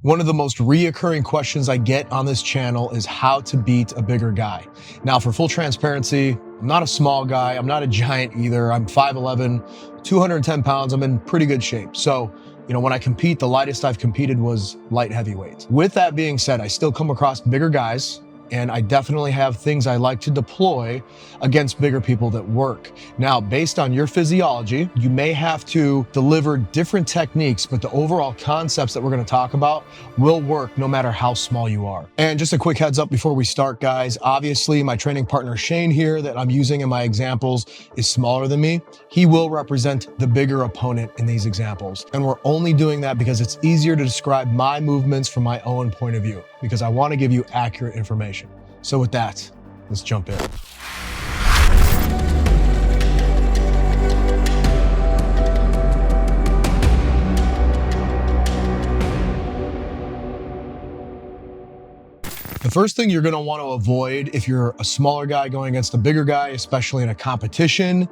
One of the most reoccurring questions I get on this channel is how to beat a bigger guy. Now, for full transparency, I'm not a small guy. I'm not a giant either. I'm 5'11", 210 pounds. I'm in pretty good shape. So, when I compete, the lightest I've competed was light heavyweight. With that being said, I still come across bigger guys, and I definitely have things I like to deploy against bigger people that work. Now, based on your physiology, you may have to deliver different techniques, but the overall concepts that we're gonna talk about will work no matter how small you are. And just a quick heads up before we start, guys, obviously my training partner Shane here that I'm using in my examples is smaller than me. He will represent the bigger opponent in these examples. And we're only doing that because it's easier to describe my movements from my own point of view, because I wanna give you accurate information. So with that, let's jump in. The first thing you're gonna want to avoid if you're a smaller guy going against a bigger guy, especially in a competition,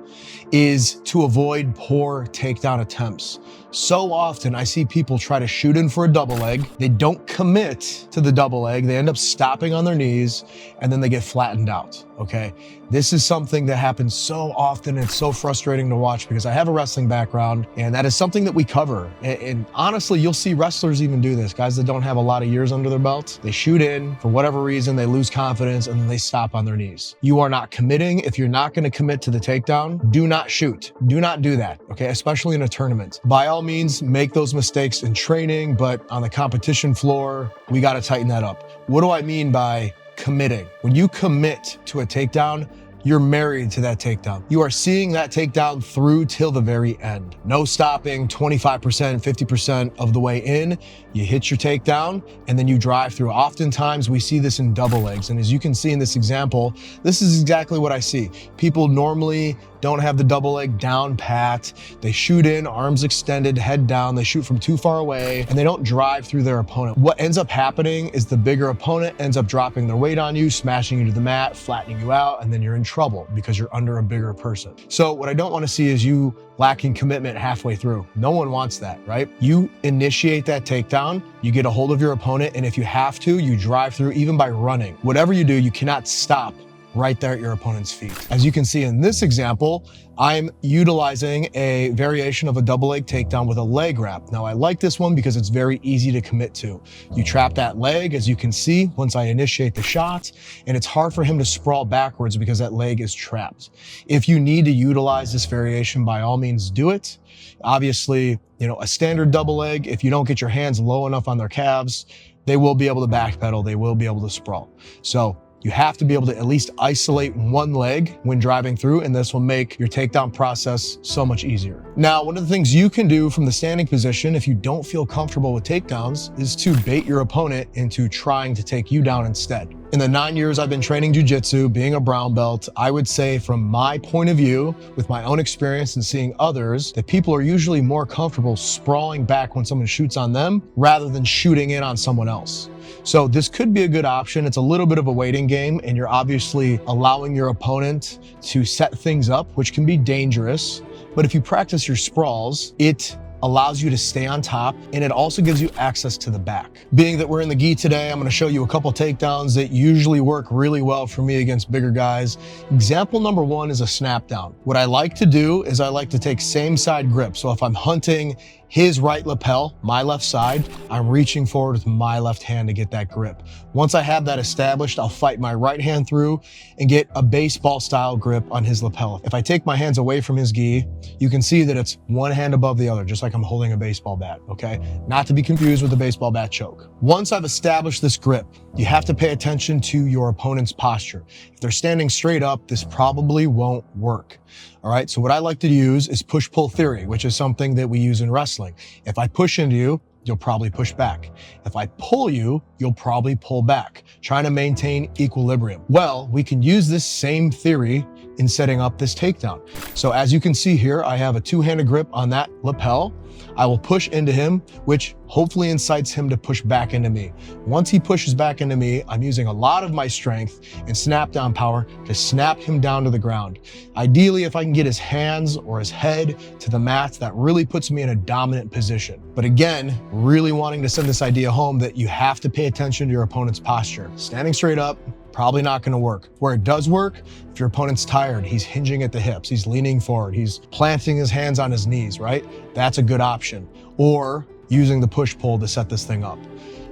is to avoid poor takedown attempts. So often I see people try to shoot in for a double leg. They don't commit to the double leg. They end up stopping on their knees and then they get flattened out, okay? This is something that happens so often. It's so frustrating to watch because I have a wrestling background and that is something that we cover. And honestly, you'll see wrestlers even do this. Guys that don't have a lot of years under their belt, they shoot in for whatever reason, they lose confidence and then they stop on their knees. You are not committing. If you're not gonna commit to the takedown, do not shoot. Do not do that, okay? Especially in a tournament. By all means, make those mistakes in training, but on the competition floor, we gotta tighten that up. What do I mean by committing? When you commit to a takedown, you're married to that takedown. You are seeing that takedown through till the very end. No stopping, 25%, 50% of the way in, you hit your takedown and then you drive through. Oftentimes we see this in double legs. And as you can see in this example, this is exactly what I see. People normally don't have the double leg down pat. They shoot in, arms extended, head down. They shoot from too far away and they don't drive through their opponent. What ends up happening is the bigger opponent ends up dropping their weight on you, smashing you to the mat, flattening you out, and then you're in trouble because you're under a bigger person. So what I don't want to see is you lacking commitment halfway through. No one wants that, right? You initiate that takedown, you get a hold of your opponent, and if you have to, you drive through even by running. Whatever you do, you cannot stop right there at your opponent's feet. As you can see in this example, I'm utilizing a variation of a double leg takedown with a leg wrap. Now I like this one because it's very easy to commit to. You trap that leg, as you can see, once I initiate the shot, and it's hard for him to sprawl backwards because that leg is trapped. If you need to utilize this variation, by all means do it. Obviously, a standard double leg, if you don't get your hands low enough on their calves, they will be able to backpedal, they will be able to sprawl. So you have to be able to at least isolate one leg when driving through, and this will make your takedown process so much easier. Now, one of the things you can do from the standing position if you don't feel comfortable with takedowns is to bait your opponent into trying to take you down instead. In the 9 years I've been training Jiu Jitsu, being a brown belt, I would say from my point of view, with my own experience and seeing others, that people are usually more comfortable sprawling back when someone shoots on them rather than shooting in on someone else. So this could be a good option. It's a little bit of a waiting game and you're obviously allowing your opponent to set things up, which can be dangerous. But if you practice your sprawls, it allows you to stay on top, and it also gives you access to the back. Being that we're in the gi today, I'm gonna show you a couple takedowns that usually work really well for me against bigger guys. Example number one is a snap down. What I like to do is I like to take same side grip. So if I'm hunting his right lapel, my left side, I'm reaching forward with my left hand to get that grip. Once I have that established, I'll fight my right hand through and get a baseball style grip on his lapel. If I take my hands away from his gi, you can see that it's one hand above the other, just like I'm holding a baseball bat, okay? Not to be confused with the baseball bat choke. Once I've established this grip, you have to pay attention to your opponent's posture. If they're standing straight up, this probably won't work. All right, so what I like to use is push-pull theory, which is something that we use in wrestling. If I push into you, you'll probably push back. If I pull you, you'll probably pull back, trying to maintain equilibrium. Well, we can use this same theory in setting up this takedown. So as you can see here, I have a two-handed grip on that lapel. I will push into him, which hopefully incites him to push back into me. Once he pushes back into me, I'm using a lot of my strength and snap down power to snap him down to the ground. Ideally, if I can get his hands or his head to the mat, that really puts me in a dominant position. But again, really wanting to send this idea home that you have to pay attention to your opponent's posture. Standing straight up, probably not gonna work. Where it does work, if your opponent's tired, he's hinging at the hips, he's leaning forward, he's planting his hands on his knees, right? That's a good option. Or using the push-pull to set this thing up.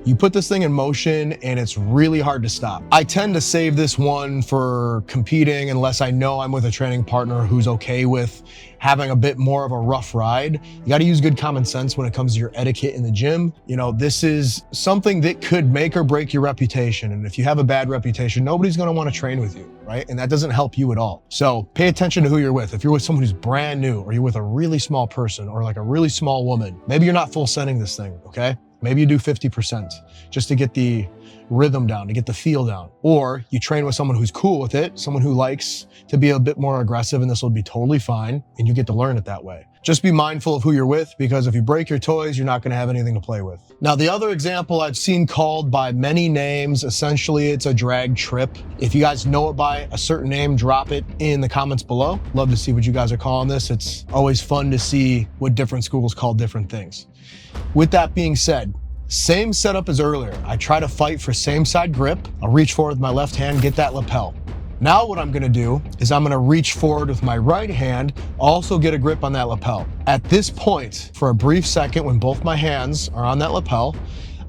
You put this thing in motion and it's really hard to stop. I tend to save this one for competing unless I know I'm with a training partner who's okay with having a bit more of a rough ride. You gotta use good common sense when it comes to your etiquette in the gym. You know, this is something that could make or break your reputation. And if you have a bad reputation, nobody's gonna wanna train with you, right? And that doesn't help you at all. So pay attention to who you're with. If you're with someone who's brand new, or you're with a really small person, or like a really small woman, maybe you're not full sending this thing, okay? Maybe you do 50% just to get the rhythm down, to get the feel down. Or you train with someone who's cool with it, someone who likes to be a bit more aggressive, and this will be totally fine, and you get to learn it that way. Just be mindful of who you're with, because if you break your toys, you're not gonna have anything to play with. Now, the other example I've seen called by many names, essentially it's a drag trip. If you guys know it by a certain name, drop it in the comments below. Love to see what you guys are calling this. It's always fun to see what different schools call different things. With that being said, same setup as earlier. I try to fight for same side grip. I'll reach forward with my left hand, get that lapel. Now what I'm gonna do is I'm gonna reach forward with my right hand, also get a grip on that lapel. At this point, for a brief second, when both my hands are on that lapel,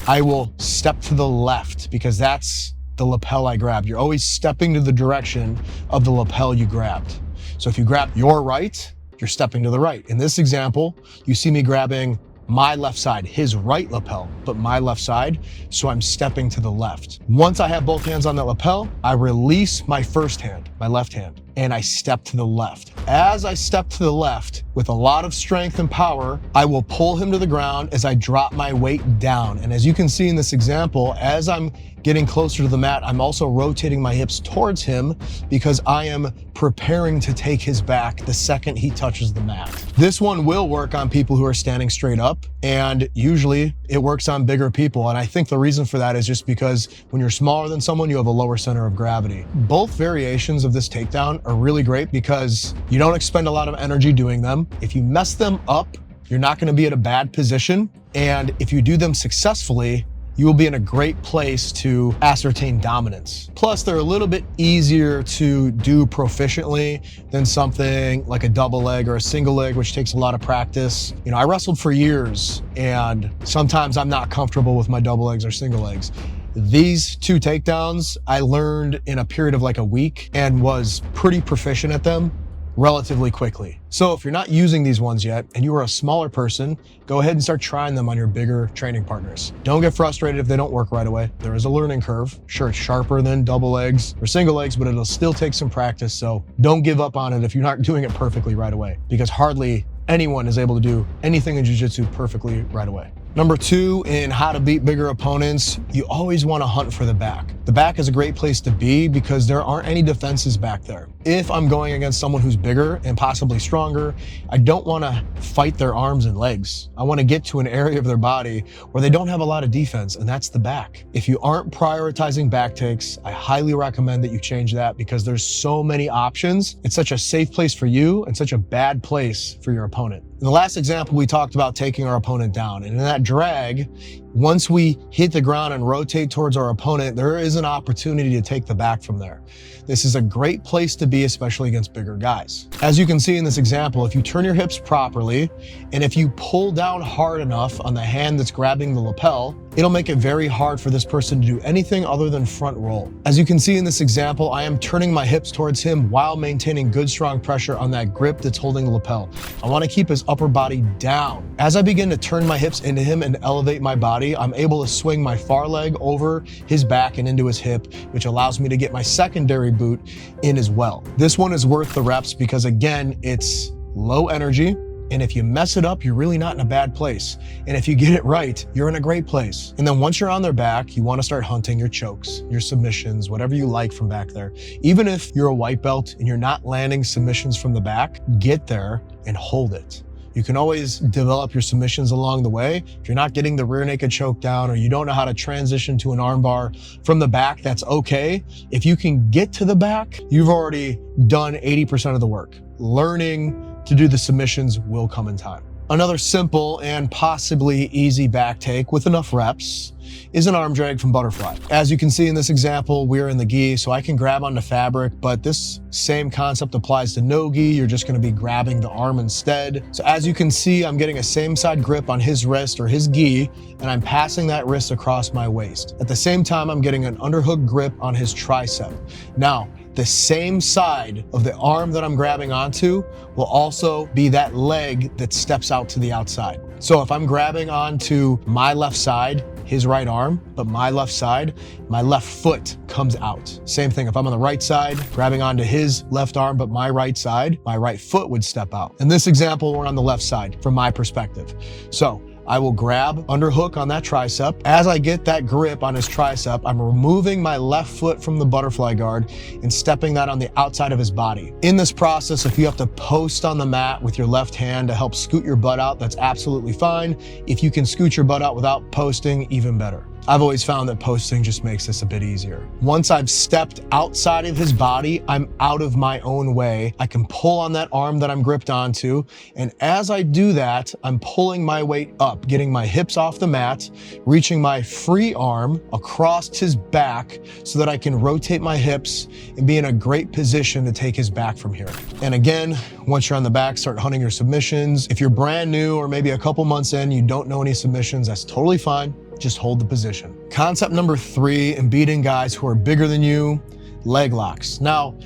I will step to the left because that's the lapel I grabbed. You're always stepping to the direction of the lapel you grabbed. So if you grab your right, you're stepping to the right. In this example, you see me grabbing my left side, his right lapel, but my left side, so I'm stepping to the left. Once I have both hands on that lapel, I release my first hand, my left hand, and I step to the left. As I step to the left, with a lot of strength and power, I will pull him to the ground as I drop my weight down. And as you can see in this example, as I'm getting closer to the mat, I'm also rotating my hips towards him because I am preparing to take his back the second he touches the mat. This one will work on people who are standing straight up, and usually it works on bigger people. And I think the reason for that is just because when you're smaller than someone, you have a lower center of gravity. Both variations of this takedown are really great because you don't expend a lot of energy doing them. If you mess them up, you're not gonna be at a bad position. And if you do them successfully, you will be in a great place to ascertain dominance. Plus, they're a little bit easier to do proficiently than something like a double leg or a single leg, which takes a lot of practice. You know, I wrestled for years, and sometimes I'm not comfortable with my double legs or single legs. These two takedowns, I learned in a period of like a week and was pretty proficient at them relatively quickly. So if you're not using these ones yet and you are a smaller person, go ahead and start trying them on your bigger training partners. Don't get frustrated if they don't work right away. There is a learning curve. Sure, it's sharper than double legs or single legs, but it'll still take some practice. So don't give up on it if you're not doing it perfectly right away, because hardly anyone is able to do anything in jiu-jitsu perfectly right away. Number two, in how to beat bigger opponents, you always want to hunt for the back. The back is a great place to be because there aren't any defenses back there. If I'm going against someone who's bigger and possibly stronger, I don't want to fight their arms and legs. I want to get to an area of their body where they don't have a lot of defense, and that's the back. If you aren't prioritizing back takes, I highly recommend that you change that because there's so many options. It's such a safe place for you and such a bad place for your opponent. In the last example, we talked about taking our opponent down, and in that drag, once we hit the ground and rotate towards our opponent, there is an opportunity to take the back from there. This is a great place to be, especially against bigger guys. As you can see in this example, if you turn your hips properly, and if you pull down hard enough on the hand that's grabbing the lapel, it'll make it very hard for this person to do anything other than front roll. As you can see in this example, I am turning my hips towards him while maintaining good, strong pressure on that grip that's holding the lapel. I want to keep his upper body down. As I begin to turn my hips into him and elevate my body, I'm able to swing my far leg over his back and into his hip, which allows me to get my secondary boot in as well. This one is worth the reps because, again, it's low energy. And if you mess it up, you're really not in a bad place. And if you get it right, you're in a great place. And then once you're on their back, you want to start hunting your chokes, your submissions, whatever you like from back there. Even if you're a white belt and you're not landing submissions from the back, get there and hold it. You can always develop your submissions along the way. If you're not getting the rear naked choke down, or you don't know how to transition to an armbar from the back, that's okay. If you can get to the back, you've already done 80% of the work. Learning to do the submissions will come in time. Another simple and possibly easy back take with enough reps is an arm drag from butterfly. As you can see in this example, we're in the gi, so I can grab onto fabric, but this same concept applies to no gi. You're just gonna be grabbing the arm instead. So as you can see, I'm getting a same side grip on his wrist or his gi, and I'm passing that wrist across my waist. At the same time, I'm getting an underhook grip on his tricep. Now, the same side of the arm that I'm grabbing onto will also be that leg that steps out to the outside. So if I'm grabbing onto my left side, his right arm, but my left side, my left foot comes out. Same thing, if I'm on the right side, grabbing onto his left arm, but my right side, my right foot would step out. In this example, we're on the left side from my perspective. So I will grab underhook on that tricep. As I get that grip on his tricep, I'm removing my left foot from the butterfly guard and stepping that on the outside of his body. In this process, if you have to post on the mat with your left hand to help scoot your butt out, that's absolutely fine. If you can scoot your butt out without posting, even better. I've always found that posting just makes this a bit easier. Once I've stepped outside of his body, I'm out of my own way. I can pull on that arm that I'm gripped onto. And as I do that, I'm pulling my weight up, getting my hips off the mat, reaching my free arm across his back so that I can rotate my hips and be in a great position to take his back from here. And again, once you're on the back, start hunting your submissions. If you're brand new or maybe a couple months in, you don't know any submissions, that's totally fine. Just hold the position. Concept number 3 in beating guys who are bigger than you, leg locks. Now,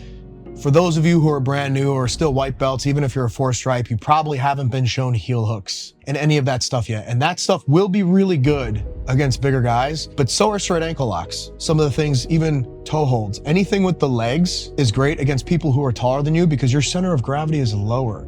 for those of you who are brand new or still white belts, even if you're a 4-stripe, you probably haven't been shown heel hooks and any of that stuff yet. And that stuff will be really good against bigger guys, but so are straight ankle locks. Some of the things, even toe holds, anything with the legs is great against people who are taller than you because your center of gravity is lower.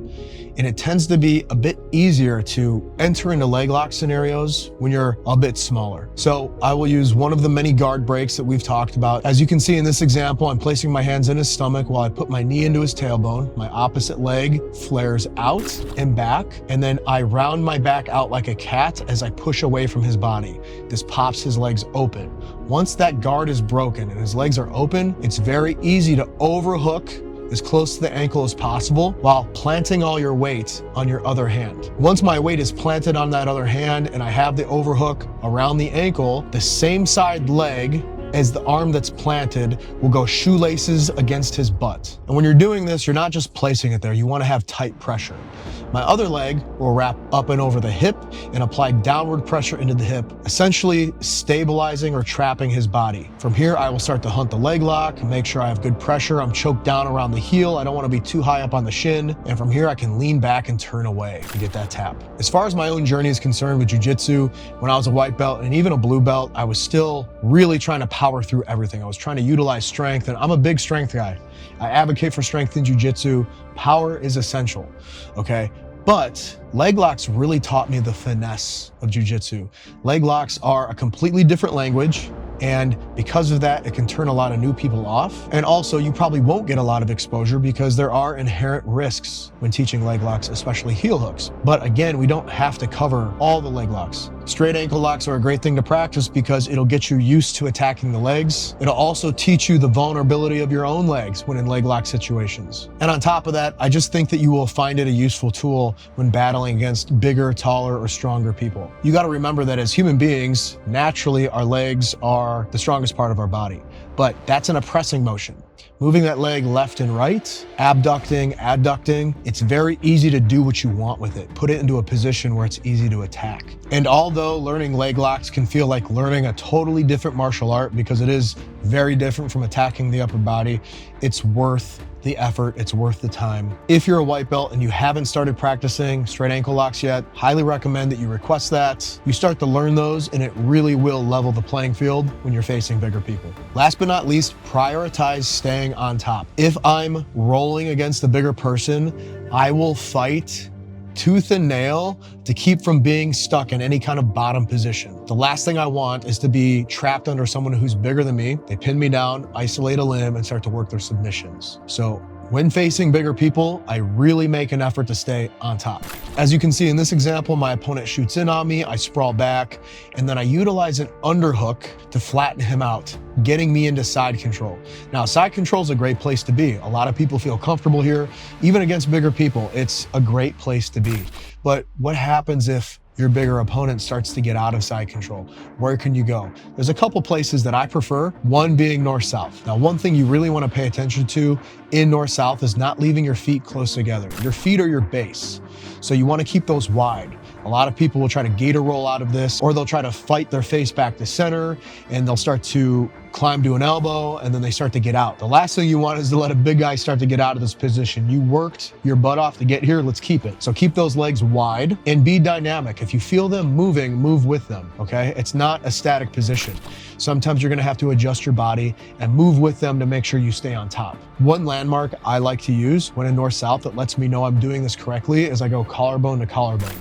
And it tends to be a bit easier to enter into leg lock scenarios when you're a bit smaller. So I will use one of the many guard breaks that we've talked about. As you can see in this example, I'm placing my hands in his stomach while I put my knee into his tailbone. My opposite leg flares out and back, and then I round my back out like a cat as I push away from his body. This pops his legs open. Once that guard is broken and his legs are open, it's very easy to overhook as close to the ankle as possible while planting all your weight on your other hand. Once my weight is planted on that other hand and I have the overhook around the ankle, the same side leg as the arm that's planted will go shoelaces against his butt. And when you're doing this, you're not just placing it there, you want to have tight pressure. My other leg will wrap up and over the hip and apply downward pressure into the hip, essentially stabilizing or trapping his body. From here, I will start to hunt the leg lock, make sure I have good pressure. I'm choked down around the heel. I don't want to be too high up on the shin. And from here, I can lean back and turn away to get that tap. As far as my own journey is concerned with jiu-jitsu, when I was a white belt and even a blue belt, I was still really trying to power through everything. I was trying to utilize strength, and I'm a big strength guy. I advocate for strength in jiu-jitsu. Power is essential, okay? But leg locks really taught me the finesse of jiu-jitsu. Leg locks are a completely different language, and because of that, it can turn a lot of new people off. And also, you probably won't get a lot of exposure because there are inherent risks when teaching leg locks, especially heel hooks. But again, we don't have to cover all the leg locks. Straight ankle locks are a great thing to practice because it'll get you used to attacking the legs. It'll also teach you the vulnerability of your own legs when in leg lock situations. And on top of that, I just think that you will find it a useful tool when battling against bigger, taller, or stronger people. You got to remember that as human beings, naturally our legs are the strongest part of our body, but that's in a pressing motion. Moving that leg left and right, abducting, adducting, it's very easy to do what you want with it. Put it into a position where it's easy to attack. And although learning leg locks can feel like learning a totally different martial art because it is very different from attacking the upper body, it's worth the effort, it's worth the time. If you're a white belt and you haven't started practicing straight ankle locks yet, highly recommend that you request that. You start to learn those and it really will level the playing field when you're facing bigger people. Last but not least, prioritize staying on top. If I'm rolling against a bigger person, I will fight tooth and nail to keep from being stuck in any kind of bottom position. The last thing I want is to be trapped under someone who's bigger than me. They pin me down, isolate a limb, and start to work their submissions. So When facing bigger people, I really make an effort to stay on top. As you can see in this example, my opponent shoots in on me, I sprawl back, and then I utilize an underhook to flatten him out, getting me into side control. Now, side control is a great place to be. A lot of people feel comfortable here. Even against bigger people, it's a great place to be. But what happens if your bigger opponent starts to get out of side control? Where can you go? There's a couple places that I prefer, one being north-south. Now, one thing you really want to pay attention to in north-south is not leaving your feet close together. Your feet are your base, so you want to keep those wide. A lot of people will try to gator roll out of this, or they'll try to fight their face back to center, and they'll start to climb to an elbow, and then they start to get out. The last thing you want is to let a big guy start to get out of this position. You worked your butt off to get here, let's keep it. So keep those legs wide and be dynamic. If you feel them moving, move with them, okay? It's not a static position. Sometimes you're gonna have to adjust your body and move with them to make sure you stay on top. One landmark I like to use when in north-south that lets me know I'm doing this correctly is I go collarbone to collarbone.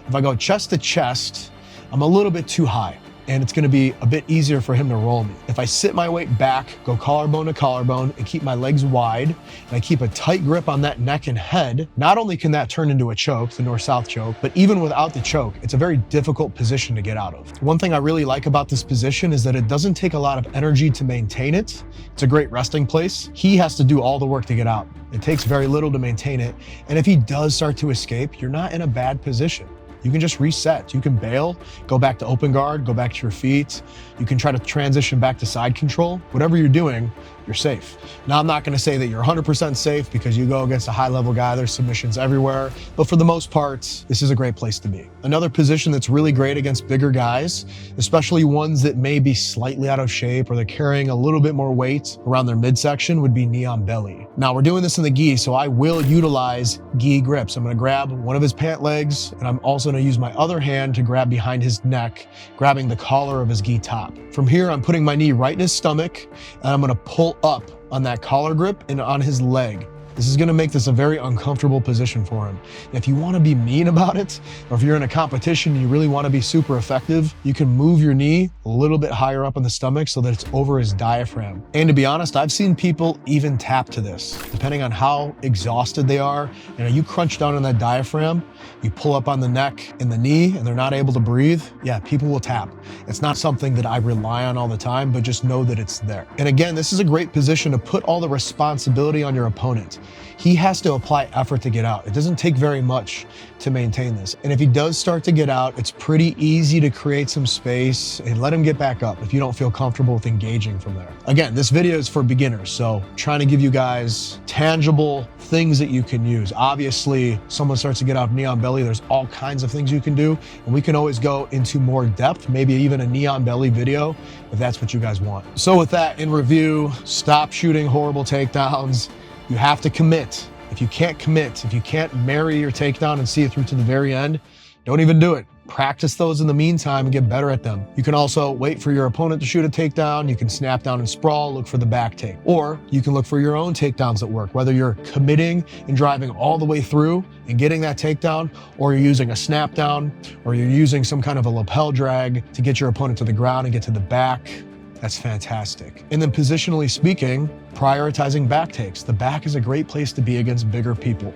If I go chest to chest, I'm a little bit too high, and it's gonna be a bit easier for him to roll me. If I sit my weight back, go collarbone to collarbone, and keep my legs wide, and I keep a tight grip on that neck and head, not only can that turn into a choke, the north-south choke, but even without the choke, it's a very difficult position to get out of. One thing I really like about this position is that it doesn't take a lot of energy to maintain it. It's a great resting place. He has to do all the work to get out. It takes very little to maintain it, and if he does start to escape, you're not in a bad position. You can just reset. You can bail, go back to open guard, go back to your feet. You can try to transition back to side control. Whatever you're doing, you're safe. Now, I'm not gonna say that you're 100% safe because you go against a high-level guy, there's submissions everywhere, but for the most part, this is a great place to be. Another position that's really great against bigger guys, especially ones that may be slightly out of shape or they're carrying a little bit more weight around their midsection, would be knee on belly. Now, we're doing this in the gi, so I will utilize gi grips. I'm gonna grab one of his pant legs, and I'm also gonna use my other hand to grab behind his neck, grabbing the collar of his gi top. From here, I'm putting my knee right in his stomach, and I'm gonna pull up on that collar grip and on his leg. This is gonna make this a very uncomfortable position for him. And if you wanna be mean about it, or if you're in a competition and you really wanna be super effective, you can move your knee a little bit higher up in the stomach so that it's over his diaphragm. And to be honest, I've seen people even tap to this, depending on how exhausted they are. You crunch down on that diaphragm, you pull up on the neck and the knee, and they're not able to breathe, yeah, people will tap. It's not something that I rely on all the time, but just know that it's there. And again, this is a great position to put all the responsibility on your opponent. He has to apply effort to get out. It doesn't take very much to maintain this. And if he does start to get out, it's pretty easy to create some space and let him get back up if you don't feel comfortable with engaging from there. Again, this video is for beginners, so trying to give you guys tangible things that you can use. Obviously, someone starts to get out of knee on belly, there's all kinds of things you can do, and we can always go into more depth, maybe even a knee on belly video, if that's what you guys want. So with that, in review, stop shooting horrible takedowns. You have to commit. If you can't commit, if you can't marry your takedown and see it through to the very end, don't even do it. Practice those in the meantime and get better at them. You can also wait for your opponent to shoot a takedown. You can snap down and sprawl, look for the back take. Or you can look for your own takedowns that work, whether you're committing and driving all the way through and getting that takedown, or you're using a snap down, or you're using some kind of a lapel drag to get your opponent to the ground and get to the back. That's fantastic. And then positionally speaking, prioritizing back takes. The back is a great place to be against bigger people.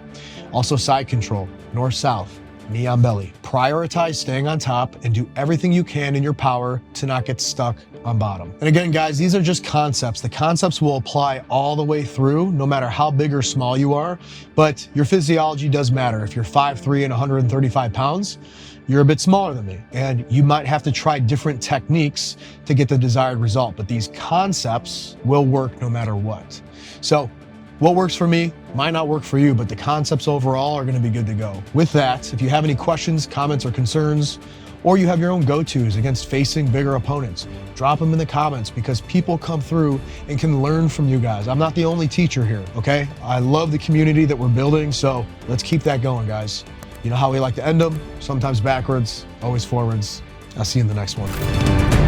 Also side control, north-south, knee on belly. Prioritize staying on top and do everything you can in your power to not get stuck on bottom. And again, guys, these are just concepts. The concepts will apply all the way through, no matter how big or small you are, but your physiology does matter. If you're 5'3" and 135 pounds, you're a bit smaller than me, and you might have to try different techniques to get the desired result, but these concepts will work no matter what. So what works for me might not work for you, but the concepts overall are gonna be good to go. With that, if you have any questions, comments, or concerns, or you have your own go-tos against facing bigger opponents, drop them in the comments, because people come through and can learn from you guys. I'm not the only teacher here, okay? I love the community that we're building, so let's keep that going, guys. You know how we like to end them? Sometimes backwards, always forwards. I'll see you in the next one.